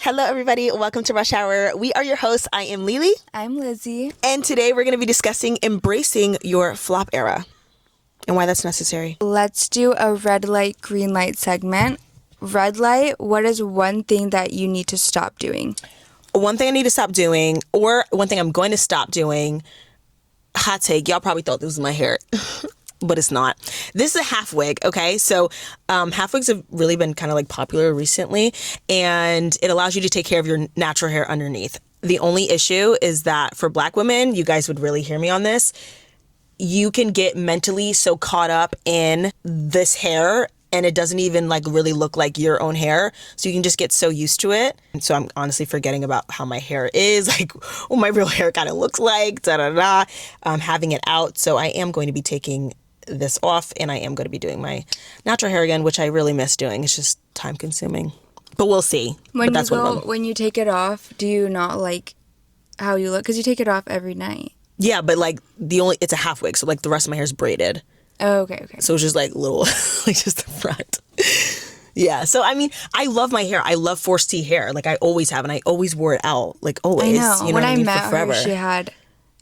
Hello, everybody. Welcome to Rush Hour. We are your hosts. I am Lily. I'm Lizzie. And today we're going to be discussing embracing your flop era and why that's necessary. Let's do a red light, green light segment. Red light, what is one thing that you need to stop doing? One thing I need to stop doing, or one thing I'm going to stop doing, hot take, y'all probably thought this was my hair. But it's not. This is a half wig, okay? So half wigs have really been kind of like popular recently, and it allows you to take care of your natural hair underneath. The only issue is that for Black women, you guys would really hear me on this, you can get mentally so caught up in this hair and it doesn't even like really look like your own hair. So you can just get so used to it. And so I'm honestly forgetting about how my hair is, like what my real hair kind of looks like, da-da-da. Having it out. So I am going to be taking this off and I am going to be doing my natural hair again, which I really miss doing. It's just time consuming, but we'll see. When you take it off, do you not like how you look? Because you take it off every night. Yeah, but like it's a half wig. So like the rest of my hair is braided. Oh, okay. So it's just like little, like just the front. Yeah. So, I mean, I love my hair. I love forced T hair. Like I always have, and I always wore it out. Like always. I know. You know when what I mean? met for forever. her, she had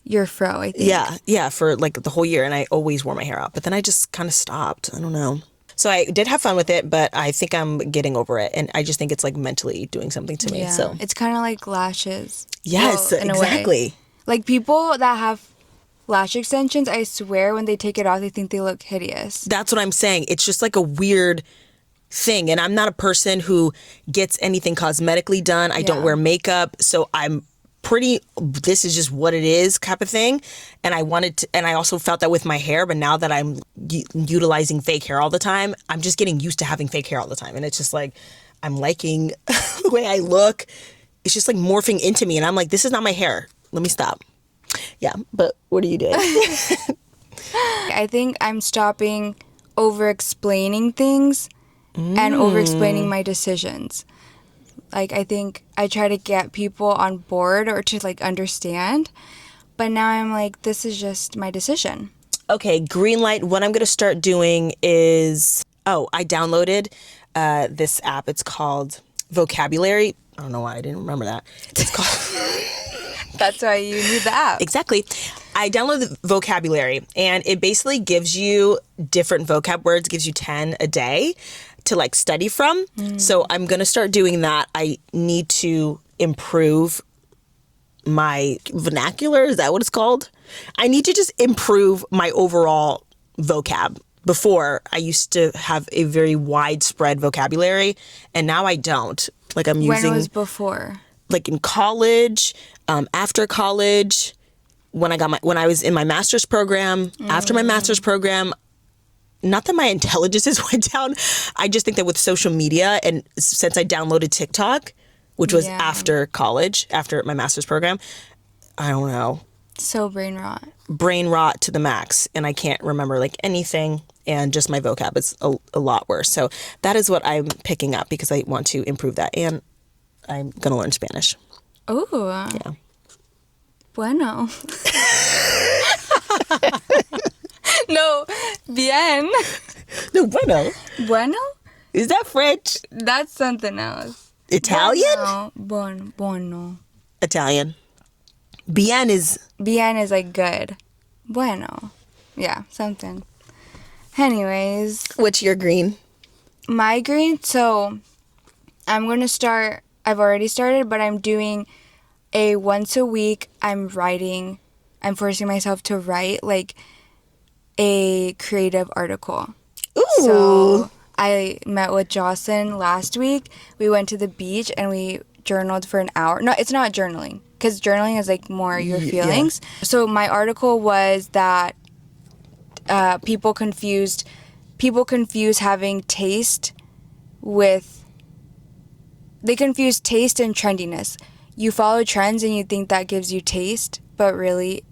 your fro, I think. Yeah, for like the whole year, and I always wore my hair out. But then I just kind of stopped. I don't know. So I did have fun with it, but I think I'm getting over it, and I just think it's like mentally doing something to me. Yeah. So it's kind of like lashes. Yes, in exactly. A way. Like people that have lash extensions, I swear when they take it off, they think they look hideous. That's what I'm saying. It's just like a weird thing, and I'm not a person who gets anything cosmetically done. I don't wear makeup, so I'm this is just what it is type of thing. And I also felt that with my hair, but now that I'm utilizing fake hair all the time, I'm just getting used to having fake hair all the time. And it's just like, I'm liking the way I look. It's just like morphing into me. And I'm like, this is not my hair. Let me stop. Yeah. But what are you doing? I think I'm stopping over-explaining things and over-explaining my decisions. Like, I think I try to get people on board or to, like, understand. But now I'm like, this is just my decision. Okay, green light. What I'm going to start doing is... I downloaded this app. It's called Vocabulary. I don't know why I didn't remember that. It's called... That's why you need the app. Exactly. I downloaded Vocabulary, and it basically gives you different vocab words, gives you 10 a day to like study from. So I'm going to start doing that. I need to improve my vernacular. Is that what it's called? I need to just improve my overall vocab. Before, I used to have a very widespread vocabulary, and now I don't. Like I'm using... When was before? Like in college, after college, when I was in my master's program, after my master's program. Not that my intelligences went down. I just think that with social media, and since I downloaded TikTok, which was after college, after my master's program, I don't know. So brain rot. Brain rot to the max. And I can't remember like anything. And just my vocab is a lot worse. So that is what I'm picking up because I want to improve that. And I'm going to learn Spanish. Oh. Yeah. Bueno. No, bien. No, bueno. Bueno? Is that French? That's something else. Italian? Bueno. Italian. Bien is like good. Bueno. Yeah, something. Anyways. What's your green? My green? So, I'm going to start, I've already started, but I'm doing a once a week, I'm forcing myself to write, like, a creative article. Ooh. So I met with Jocelyn last week. We went to the beach and we journaled for an hour. No, it's not journaling because journaling is like more your feelings. Yeah. So my article was that people confuse having taste with... They confuse taste and trendiness. You follow trends and you think that gives you taste, but really...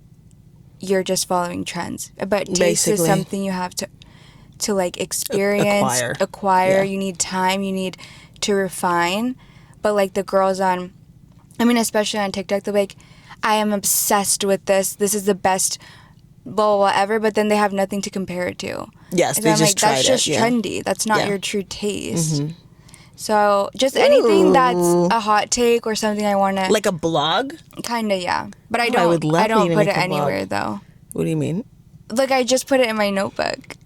you're just following trends. But taste is something you have to like experience, acquire. Yeah. You need time, you need to refine. But like the girls especially on TikTok, they're like, I am obsessed with this. This is the best blah, blah, blah ever. But then they have nothing to compare it to. Yes, they just tried it. That's just trendy. That's not your true taste. Mm-hmm. So just anything that's Ooh. a hot take or something I want to Like a blog? kind of, yeah. But I would love I for you don't to put make it a blog. anywhere though. What do you mean? Like I just put it in my notebook.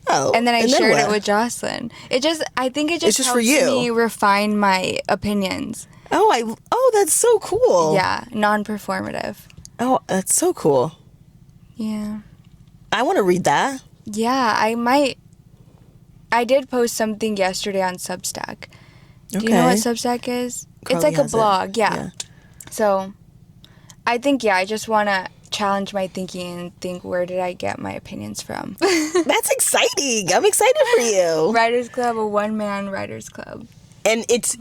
Oh. And then I shared it what? with Jocelyn. I think it It's just just helps for you. me refine my opinions. Oh, that's so cool. Yeah, non-performative. Oh, that's so cool. Yeah. I want to read that. Yeah, I might. I did post something yesterday on Substack. Do you know what Substack is? Carly it's like a has it. blog, yeah. So, I think, I just want to challenge my thinking and think, where did I get my opinions from? That's exciting. I'm excited for you. Writers Club, a one-man writers club. And it's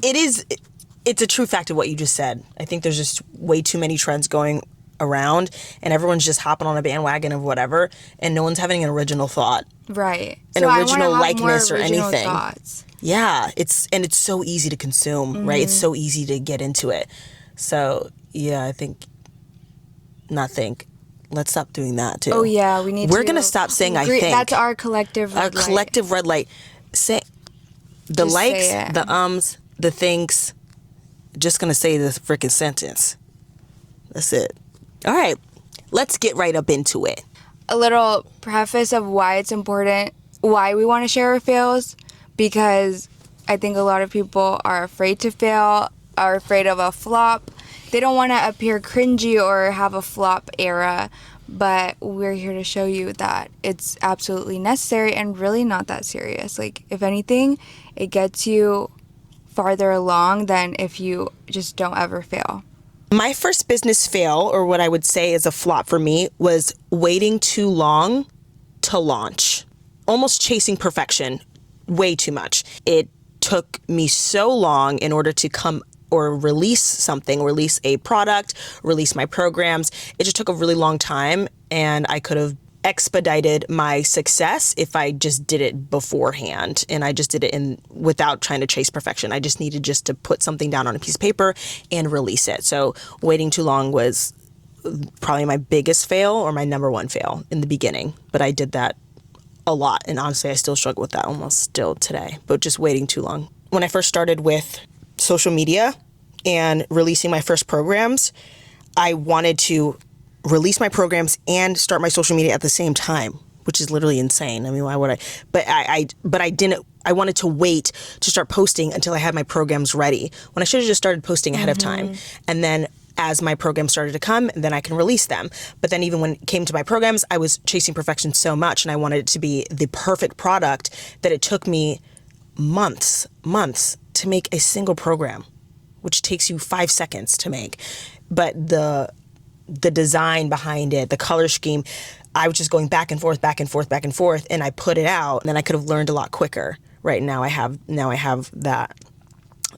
a true fact of what you just said. I think there's just way too many trends going around, and everyone's just hopping on a bandwagon of whatever, and no one's having an original thought. Right. An so original likeness or original anything. Thoughts. Yeah, it's so easy to consume, right? It's so easy to get into it. So, yeah, let's stop doing that too. Oh yeah, We're going to stop saying I think. That's our collective red light. Collective red light. Say the Just likes, say it. the the thinks, just going to say this freaking sentence. That's it. All right. Let's get right up into it. A little preface of why it's important, why we want to share our fails, because I think a lot of people are afraid to fail, are afraid of a flop. They don't want to appear cringy or have a flop era, but we're here to show you that it's absolutely necessary and really not that serious. Like, if anything, it gets you farther along than if you just don't ever fail. My first business fail, or what I would say is a flop for me, was waiting too long to launch. Almost chasing perfection way too much. It took me so long in order to come or release something, release a product, release my programs. It just took a really long time, and I could have expedited my success if I just did it beforehand, and I just did it without trying to chase perfection. I just needed to put something down on a piece of paper and release it. So waiting too long was probably my biggest fail, or my number one fail in the beginning, but I did that a lot, and honestly I still struggle with that almost still today, but just waiting too long. When I first started with social media and releasing my first programs, I wanted to release my programs and start my social media at the same time, which is literally insane. I mean, why would I? But I didn't. I wanted to wait to start posting until I had my programs ready, when I should have just started posting ahead of time. And then as my programs started to come, then I can release them. But then even when it came to my programs, I was chasing perfection so much, and I wanted it to be the perfect product, that it took me months to make a single program, which takes you 5 seconds to make. But the design behind it, the color scheme, I was just going back and forth, and I put it out, and then I could have learned a lot quicker. Right now I have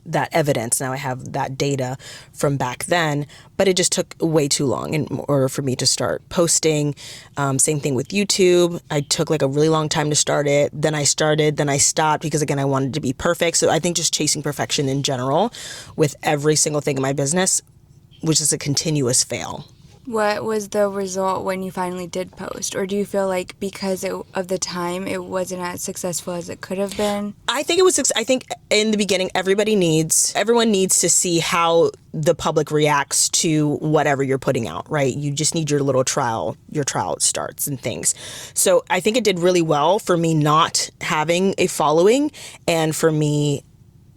that evidence. Now I have that data from back then, but it just took way too long in order for me to start posting. Same thing with YouTube. I took like a really long time to start it. Then I stopped because, again, I wanted to be perfect. So I think just chasing perfection in general with every single thing in my business, which is a continuous fail. What was the result when you finally did post? Or do you feel like because of the time, it wasn't as successful as it could have been? I think in the beginning, everyone needs to see how the public reacts to whatever you're putting out, right? You just need your trial starts and things. So I think it did really well for me not having a following, and for me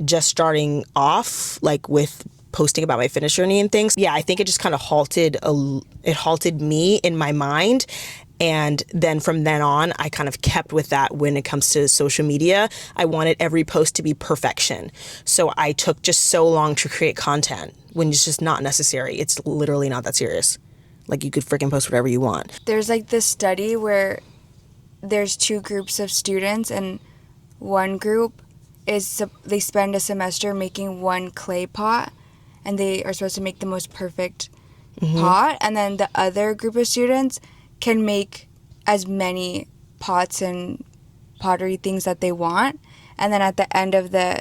just starting off like with posting about my fitness journey and things. Yeah, I think it just kind of halted me in my mind. And then from then on, I kind of kept with that when it comes to social media. I wanted every post to be perfection. So I took just so long to create content when it's just not necessary. It's literally not that serious. Like, you could freaking post whatever you want. There's like this study where there's two groups of students, and one group they spend a semester making one clay pot, and they are supposed to make the most perfect pot. And then the other group of students can make as many pots and pottery things that they want. And then at the end of the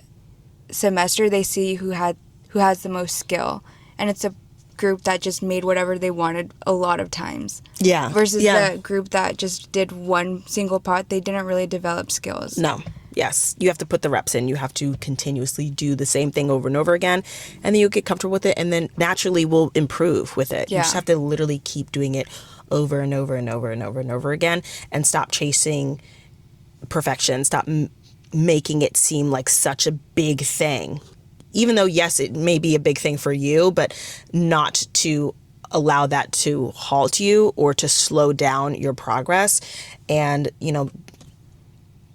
semester, they see who has the most skill. And it's a group that just made whatever they wanted a lot of times. Yeah. Versus the group that just did one single pot. They didn't really develop skills. No. Yes, you have to put the reps in. You have to continuously do the same thing over and over again, and then you'll get comfortable with it, and then naturally will improve with it. You just have to literally keep doing it over and over and over and over and over again, and stop chasing perfection. Stop making it seem like such a big thing. Even though, yes, it may be a big thing for you, but not to allow that to halt you or to slow down your progress. And,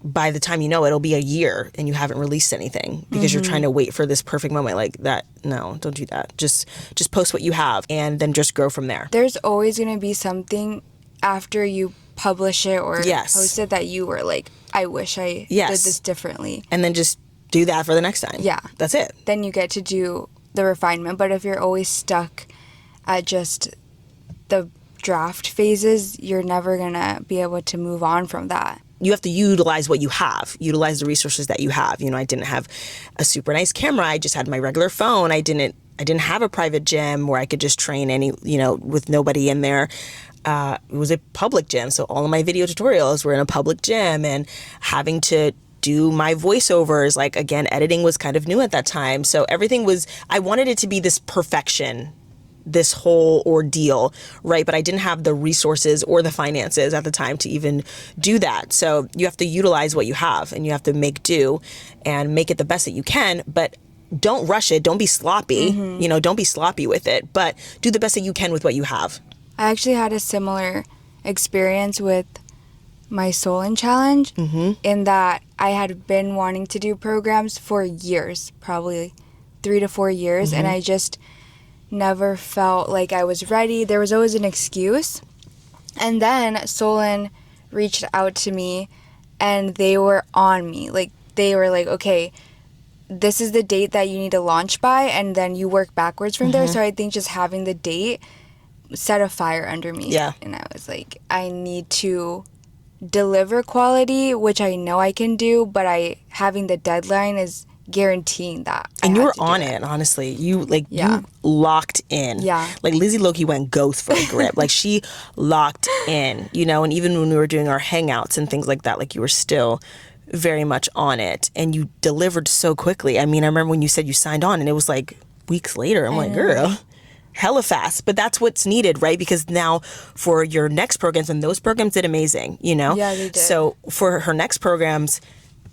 by the time you know, it'll be a year and you haven't released anything because you're trying to wait for this perfect moment like that. No, don't do that. Just post what you have and then just grow from there. There's always going to be something after you publish it or post it that you were like, I wish I did this differently. And then just do that for the next time. Yeah. That's it. Then you get to do the refinement. But if you're always stuck at just the draft phases, you're never going to be able to move on from that. You have to utilize what you have, utilize the resources that you have. I didn't have a super nice camera. I just had my regular phone. I didn't have a private gym where I could just train with nobody in there. It was a public gym. So all of my video tutorials were in a public gym, and having to do my voiceovers, like, again, editing was kind of new at that time. So everything I wanted it to be this perfection, this whole ordeal, right? But I didn't have the resources or the finances at the time to even do that. So you have to utilize what you have, and you have to make do and make it the best that you can, but don't rush it. Don't be sloppy. Don't be sloppy with it, but do the best that you can with what you have. I actually had a similar experience with my Solon challenge in that I had been wanting to do programs for years, probably 3 to 4 years, and I just never felt like I was ready. There was always an excuse. And then Solon reached out to me, and they were on me. Like, they were like, okay, this is the date that you need to launch by, and then you work backwards from there. So I think just having the date set a fire under me. Yeah. And I was like, I need to deliver quality, which I know I can do, but having the deadline is guaranteeing that. And you were on it, honestly. You locked in. Yeah. Like, Lizzie Loki went ghost for a grip. Like, she locked in, and even when we were doing our hangouts and things like that, like, you were still very much on it, and you delivered so quickly. I mean, I remember when you said you signed on, and it was like weeks later. I'm like, girl, hella fast. But that's what's needed, right? Because now for your next programs, and those programs did amazing, Yeah, they did. So for her next programs,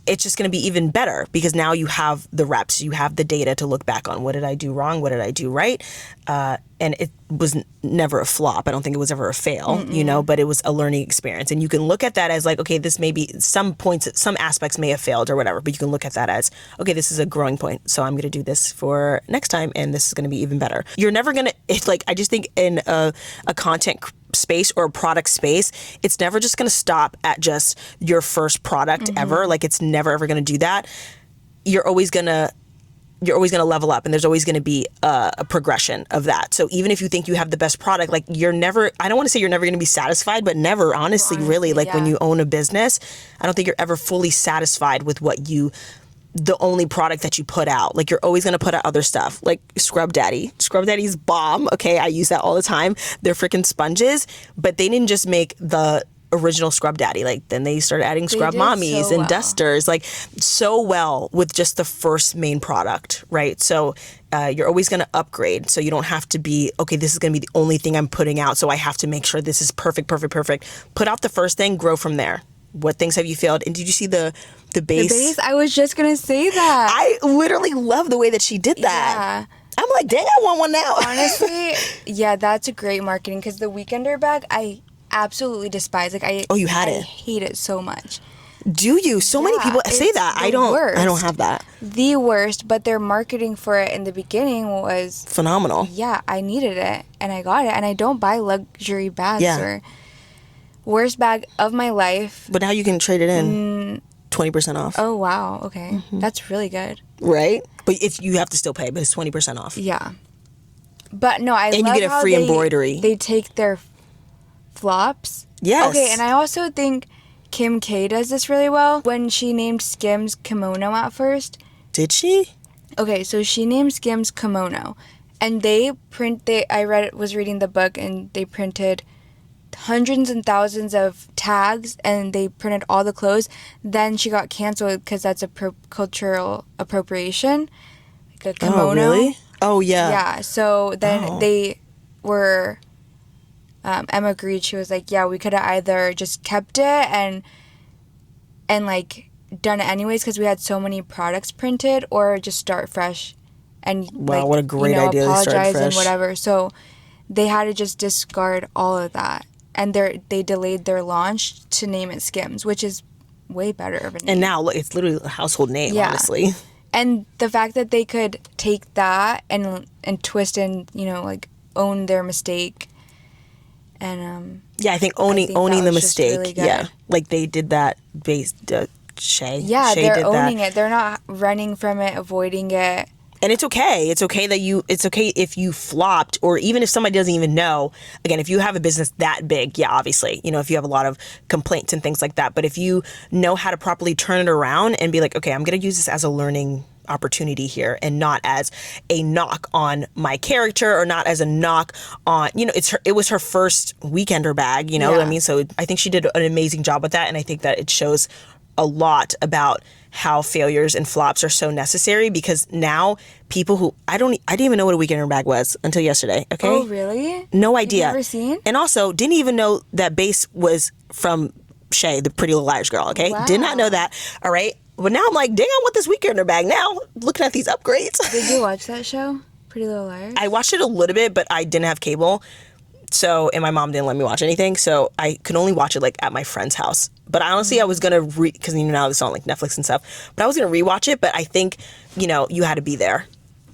it's just going to be even better because now you have the reps, you have the data to look back on. What did I do wrong? What did I do right? And it was never a flop. I don't think it was ever a fail, but it was a learning experience. And you can look at that as like, okay, this may be some points, some aspects may have failed or whatever, but you can look at that as, okay, this is a growing point. So I'm going to do this for next time, and this is going to be even better. You're never going to, I just think in a content space or a product space, it's never just going to stop at just your first product ever. Like, it's never ever going to do that. You're always going to level up, and there's always going to be a progression of that. So even if you think you have the best product, like, you're never, I don't want to say you're never going to be satisfied, but never, honestly, really, like, when you own a business, I don't think you're ever fully satisfied with the only product that you put out. Like, you're always going to put out other stuff, like Scrub Daddy. Scrub Daddy's bomb. Okay, I use that all the time. They're freaking sponges, but they didn't just make the original Scrub Daddy. Like, then they started adding Scrub Mommies and dusters, like, so well with just the first main product, right? So you're always going to upgrade. So you don't have to be, okay, this is going to be the only thing I'm putting out, so I have to make sure this is perfect. Put out the first thing, grow from there. What things have you failed? And did you see the base? The base? I was just going to say that. I literally love the way that she did that. Yeah. I'm like, dang, I want one now. Honestly, yeah, that's a great marketing, because the Weekender bag, I absolutely despise. Like, you had it. I hate it so much. Do you? So many people say that. I don't have that. The worst, but their marketing for it in the beginning was phenomenal. Yeah, I needed it, and I got it, and I don't buy luxury bags or worst bag of my life. But now you can trade it in 20% off. Oh, wow. Okay. That's really good. Right? But if you have to still pay, but it's 20% off. Yeah. But no, I love and you get a free embroidery. They take their flops. Yes. Okay, and I also think Kim K does this really well. When she named Skims kimono at first. Did she? Okay, so she named Skims kimono. And I was reading the book, and they printed hundreds and thousands of tags and they printed all the clothes. Then she got canceled because that's a cultural appropriation, like a kimono. Oh, really? Oh, yeah. Yeah. So then they were. Emma agreed. She was like, "Yeah, we could have either just kept it and like done it anyways because we had so many products printed, or just start fresh and wow, what a great idea! Apologize to start fresh. and whatever." So they had to just discard all of that, and they delayed their launch to name it Skims, which is way better of a name. And now look, it's literally a household name, honestly. And the fact that they could take that and twist and like own their mistake. And I think owning the mistake. Really yeah, like they did that based Shay. Yeah, Shay they're did owning that. it. They're not running from it, avoiding it. And it's okay. It's okay it's okay if you flopped, or even if somebody doesn't even know. Again, if you have a business that big, yeah, obviously, if you have a lot of complaints and things like that. But if you know how to properly turn it around and be like, okay, I'm going to use this as a learning opportunity here and not as a knock on my character, or not as a knock on, it was her first weekender bag, what I mean? So I think she did an amazing job with that. And I think that it shows a lot about how failures and flops are so necessary, because now people who I didn't even know what a weekender bag was until yesterday. Okay. Oh, really? No idea. You've never seen? And also didn't even know that base was from Shay, the Pretty Little Liars girl. Okay. Wow. Did not know that. All right. But now I'm like, dang, I want this weekender bag now. Looking at these upgrades. Did you watch that show, Pretty Little Liars? I watched it a little bit, but I didn't have cable. So, and my mom didn't let me watch anything. So I could only watch it like at my friend's house. But honestly, I was going to because now it's on like Netflix and stuff. But I was going to rewatch it. But I think, you had to be there.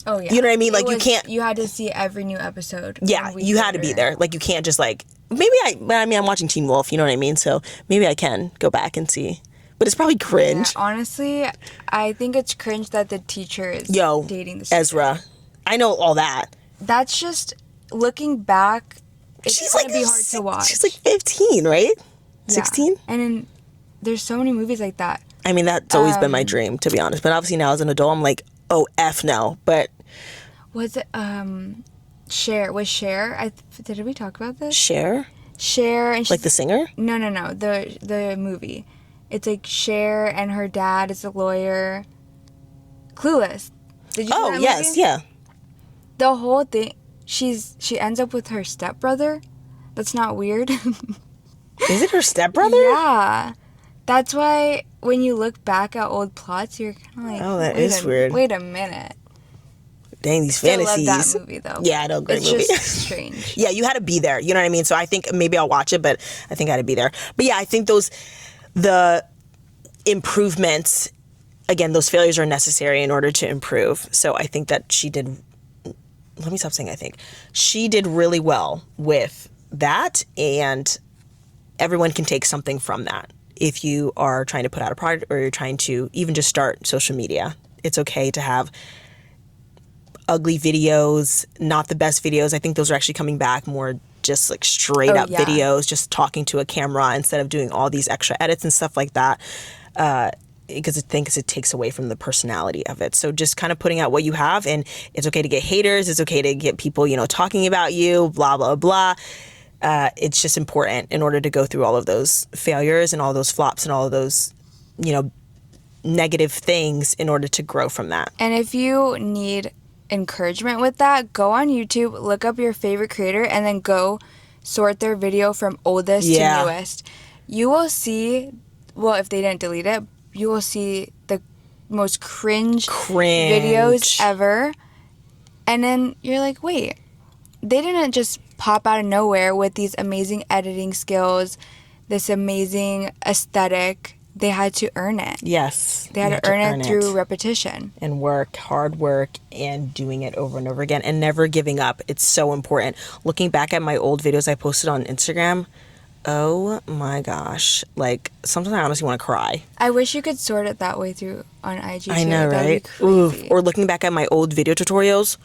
Oh, yeah. You know what I mean? Like, you can't. You had to see every new episode. Yeah, you had to be there. Like, you can't just like, I'm watching Teen Wolf, you know what I mean? So maybe I can go back and see. But it's probably cringe. Yeah, honestly, I think it's cringe that the teacher is dating the student. Ezra. I know all that. That's just, looking back, it's going to be hard to watch. She's like 15, right? 16? Yeah. And then there's so many movies like that. I mean, that's always been my dream, to be honest. But obviously now as an adult, I'm like, oh, F no. But... Was it, Cher? Was Cher? Did we talk about this? Cher? Cher. And like the singer? No. The movie. It's like Cher and her dad is a lawyer. Clueless. Did you see that yes, movie? yeah. The whole thing, she ends up with her stepbrother. That's not weird. Is it her stepbrother? Yeah. That's why when you look back at old plots, you're kind of like, oh, that is weird. Wait a minute. Dang, these Still fantasies. love that movie, though. Yeah, I know, great movie. It's just strange. Yeah, you had to be there. You know what I mean? So I think maybe I'll watch it, but I think I had to be there. But yeah, I think the improvements, again, those failures are necessary in order to improve. So I think that let me stop saying I think. She did really well with that, and everyone can take something from that. If you are trying to put out a product, or you're trying to even just start social media, it's okay to have ugly videos, not the best videos. I think those are actually coming back more just like straight up videos, just talking to a camera instead of doing all these extra edits and stuff like that. Because I think it takes away from the personality of it. So just kind of putting out what you have, and it's okay to get haters. It's okay to get people, talking about you, blah, blah, blah. It's just important in order to go through all of those failures and all those flops and all of those, negative things in order to grow from that. And if you need encouragement with that, go on YouTube, look up your favorite creator, and then go sort their video from oldest to newest. You will see, well, if they didn't delete it, you will see the most cringe videos ever. And then you're like, wait, they didn't just pop out of nowhere with these amazing editing skills, this amazing aesthetic. They had to earn it. Yes. They had to earn it through repetition. And hard work, and doing it over and over again, and never giving up. It's so important. Looking back at my old videos I posted on Instagram, oh my gosh. Like, sometimes I honestly want to cry. I wish you could sort it that way through on IG too. I know, right? Oof. Or looking back at my old video tutorials,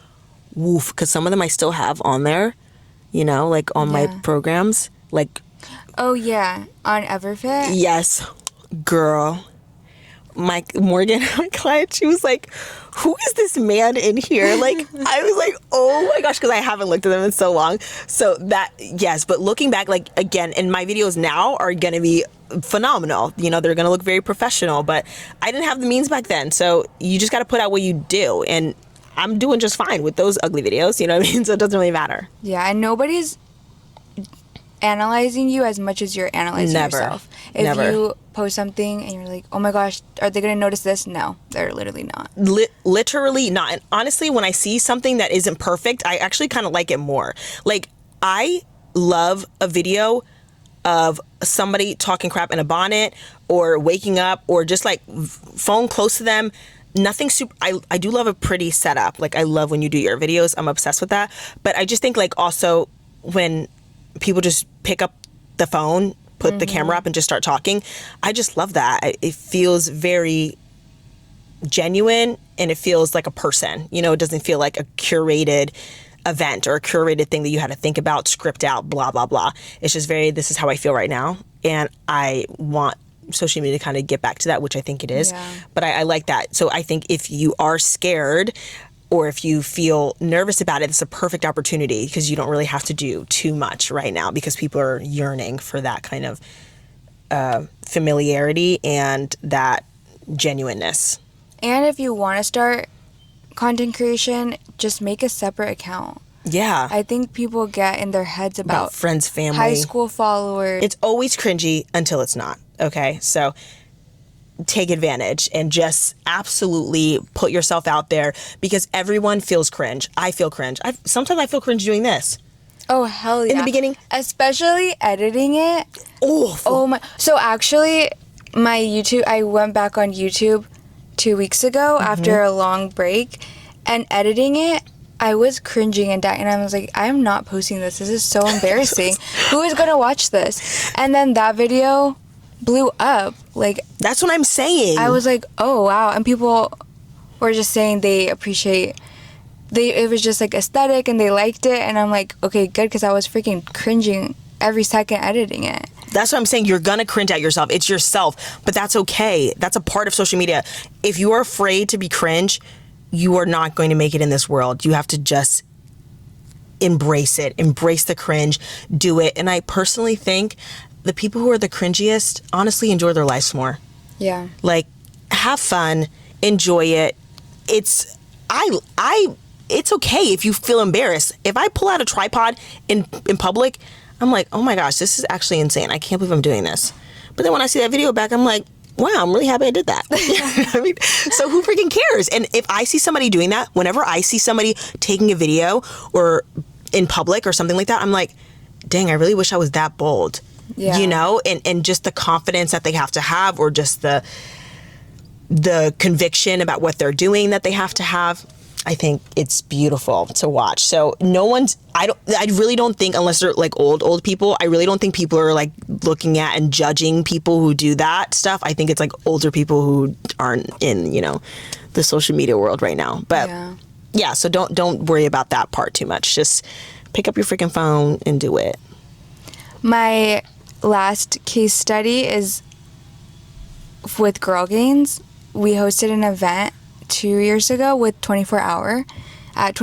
woof, because some of them I still have on there, like on my programs. Like, oh yeah, on Everfit? Yes. Girl, Morgan, my client, she was like, who is this man in here? Like, I was like, oh my gosh, because I haven't looked at them in so long. So that, yes, but looking back, like, again, and my videos now are going to be phenomenal. You know, they're going to look very professional, but I didn't have the means back then. So you just got to put out what you do. And I'm doing just fine with those ugly videos, you know what I mean? So it doesn't really matter. Yeah, and nobody's analyzing you as much as you're analyzing yourself. If you post something and you're like, oh my gosh, are they going to notice this? No, they're literally not. Literally not. And honestly, when I see something that isn't perfect, I actually kind of like it more. Like, I love a video of somebody talking crap in a bonnet or waking up or just like phone close to them. Nothing super. I do love a pretty setup. Like, I love when you do your videos. I'm obsessed with that. But I just think, like, also when people just pick up the phone, put the camera up and just start talking, I just love that. It feels very genuine and it feels like a person. You know, it doesn't feel like a curated event or a curated thing that you had to think about, script out, blah, blah, blah. It's just very, this is how I feel right now. And I want social media to kind of get back to that, which I think it is. Yeah. But I like that. So I think if you are scared or if you feel nervous about it, it's a perfect opportunity because you don't really have to do too much right now because people are yearning for that kind of familiarity and that genuineness. And if you want to start content creation, just make a separate account. Yeah. I think people get in their heads about friends, family, high school followers. It's always cringy until it's not. Okay. So take advantage and just absolutely put yourself out there because everyone feels cringe. I feel cringe. Sometimes I feel cringe doing this. Oh, hell yeah. In the beginning. Especially editing it. Awful. Oh my. So actually, my YouTube, I went back on YouTube 2 weeks ago after a long break and editing it. I was cringing and dying, and I was like, I'm not posting this. This is so embarrassing. Who is going to watch this? And then that video blew up. Like, that's what I'm saying. I was like, oh, wow. And people were just saying they appreciate, it was just like aesthetic and they liked it. And I'm like, okay, good, because I was freaking cringing every second editing it. That's what I'm saying. You're going to cringe at yourself. It's yourself. But that's okay. That's a part of social media. If you are afraid to be cringe, you are not going to make it in this world. You have to just embrace it. Embrace the cringe. Do it. And I personally think the people who are the cringiest honestly enjoy their lives more. Yeah. Like, have fun. Enjoy it. It's okay if you feel embarrassed. If I pull out a tripod in public, I'm like, oh my gosh, this is actually insane. I can't believe I'm doing this. But then when I see that video back, I'm like, wow, I'm really happy I did that. I mean, so who freaking cares? And if I see somebody doing that, whenever I see somebody taking a video or in public or something like that, I'm like, dang, I really wish I was that bold. Yeah. You know, and just the confidence that they have to have, or just the conviction about what they're doing that they have to have. I think it's beautiful to watch. So I really don't think, unless they're like old people, I really don't think people are like looking at and judging people who do that stuff. I think it's like older people who aren't in, you know, the social media world right now. But yeah, so don't worry about that part too much. Just pick up your freaking phone and do it. My last case study is with Girl Gains. We hosted an event 2 years ago with 24 Hour, and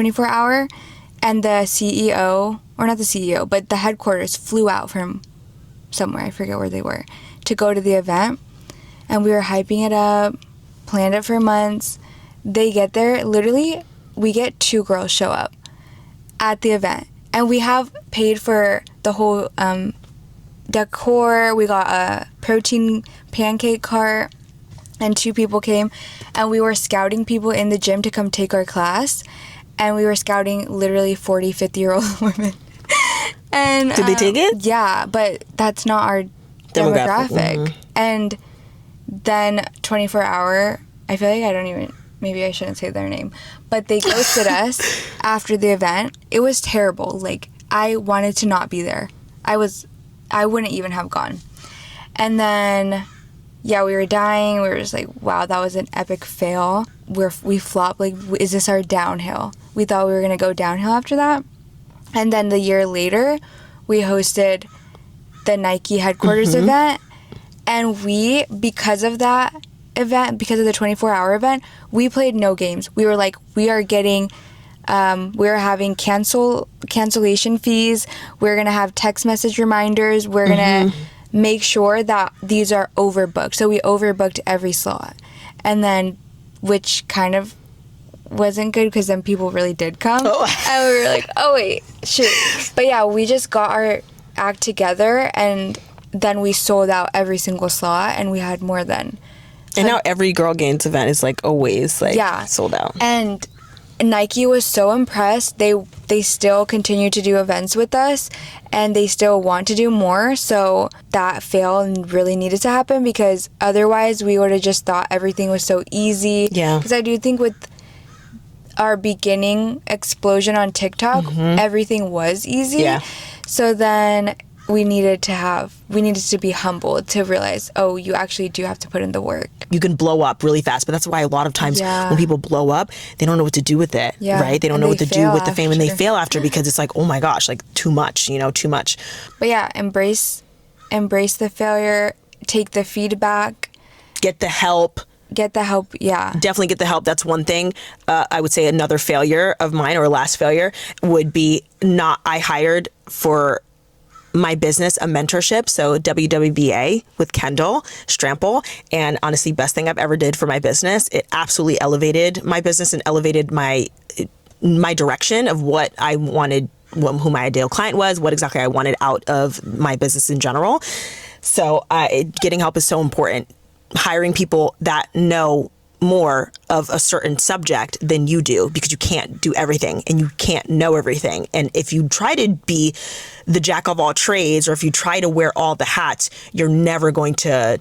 the CEO, or not the CEO, but the headquarters flew out from somewhere, I forget where they were, to go to the event. And we were hyping it up, planned it for months. They get there, literally, we get 2 girls show up at the event. And we have paid for the whole decor. We got a protein pancake cart, and 2 people came, and we were scouting people in the gym to come take our class, and we were scouting literally 40, 50-year-old women. And did they take it? Yeah, but that's not our demographic. Mm-hmm. And then 24 Hour, I feel like maybe I shouldn't say their name, but they ghosted us after the event. It was terrible. Like, I wanted to not be there. I wouldn't even have gone. And then, yeah, we were dying. We were just like, wow, that was an epic fail. We flopped. Like, is this our downhill? We thought we were going to go downhill after that. And then the year later, we hosted the Nike headquarters event. And because of that, event, because of the 24-hour event, we played no games. We were like, we are getting, we're having cancellation fees. We're going to have text message reminders. We're going to make sure that these are overbooked. So we overbooked every slot. And then, which kind of wasn't good, because then people really did come. And we were like, oh wait, shoot. But yeah, we just got our act together, and then we sold out every single slot, and we had more than. And now every Girl Games event is like always like sold out. And Nike was so impressed. They still continue to do events with us, and they still want to do more. So that fail really needed to happen, because otherwise we would have just thought everything was so easy. Yeah. Because I do think with our beginning explosion on TikTok, everything was easy. Yeah. So then we needed to be humbled to realize, oh, you actually do have to put in the work. You can blow up really fast, but that's why a lot of times when people blow up, they don't know what to do with it, right? They don't know what to do with the fame, and they fail after, because it's like, oh my gosh, like too much, too much. But yeah, embrace the failure, take the feedback. Get the help, yeah. Definitely get the help. That's one thing. I would say another failure of mine, or last failure, would be I hired for my business a mentorship, so WWBA with Kendall Strample, and honestly, best thing I've ever did for my business. It absolutely elevated my business and elevated my direction of what I wanted, who my ideal client was, what exactly I wanted out of my business in general. So getting help is so important. Hiring people that know more of a certain subject than you do, because you can't do everything and you can't know everything. And if you try to be the jack of all trades, or if you try to wear all the hats, you're never going to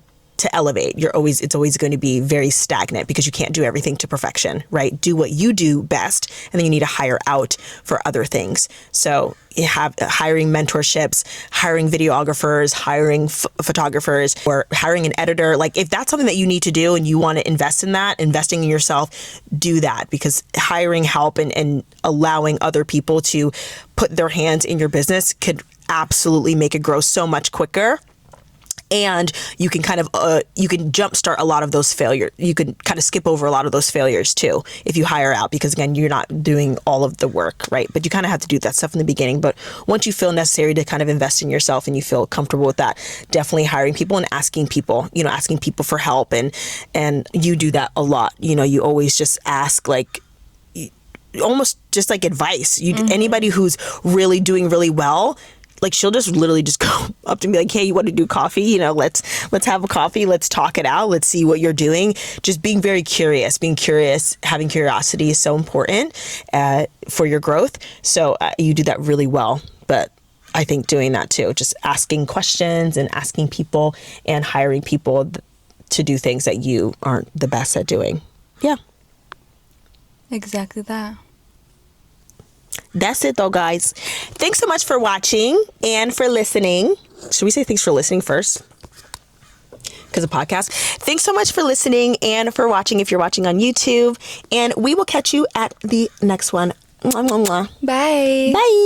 elevate. It's always going to be very stagnant, because you can't do everything to perfection, right? Do what you do best, and then you need to hire out for other things. So you have hiring mentorships, hiring videographers, hiring photographers, or hiring an editor. Like, if that's something that you need to do and you want to invest in that, investing in yourself, do that, because hiring help and allowing other people to put their hands in your business could absolutely make it grow so much quicker. And you can kind of, you can jumpstart a lot of those failures. You can kind of skip over a lot of those failures too, if you hire out, because again, you're not doing all of the work, right? But you kind of have to do that stuff in the beginning. But once you feel necessary to kind of invest in yourself and you feel comfortable with that, definitely hiring people and asking people for help. And you do that a lot. You always just ask, like, almost just like advice. Anybody who's really doing really well, like, she'll just literally just go up to me like, hey, you want to do coffee? Let's have a coffee. Let's talk it out. Let's see what you're doing. Just being very curious, having curiosity is so important for your growth. So you do that really well. But I think doing that too, just asking questions and asking people and hiring people to do things that you aren't the best at doing. Yeah. Exactly that. That's it though, guys. Thanks so much for watching and for listening. Should we say thanks for listening first? Because of podcast. Thanks so much for listening and for watching if you're watching on YouTube. And we will catch you at the next one. Mwah, mwah, mwah. Bye. Bye.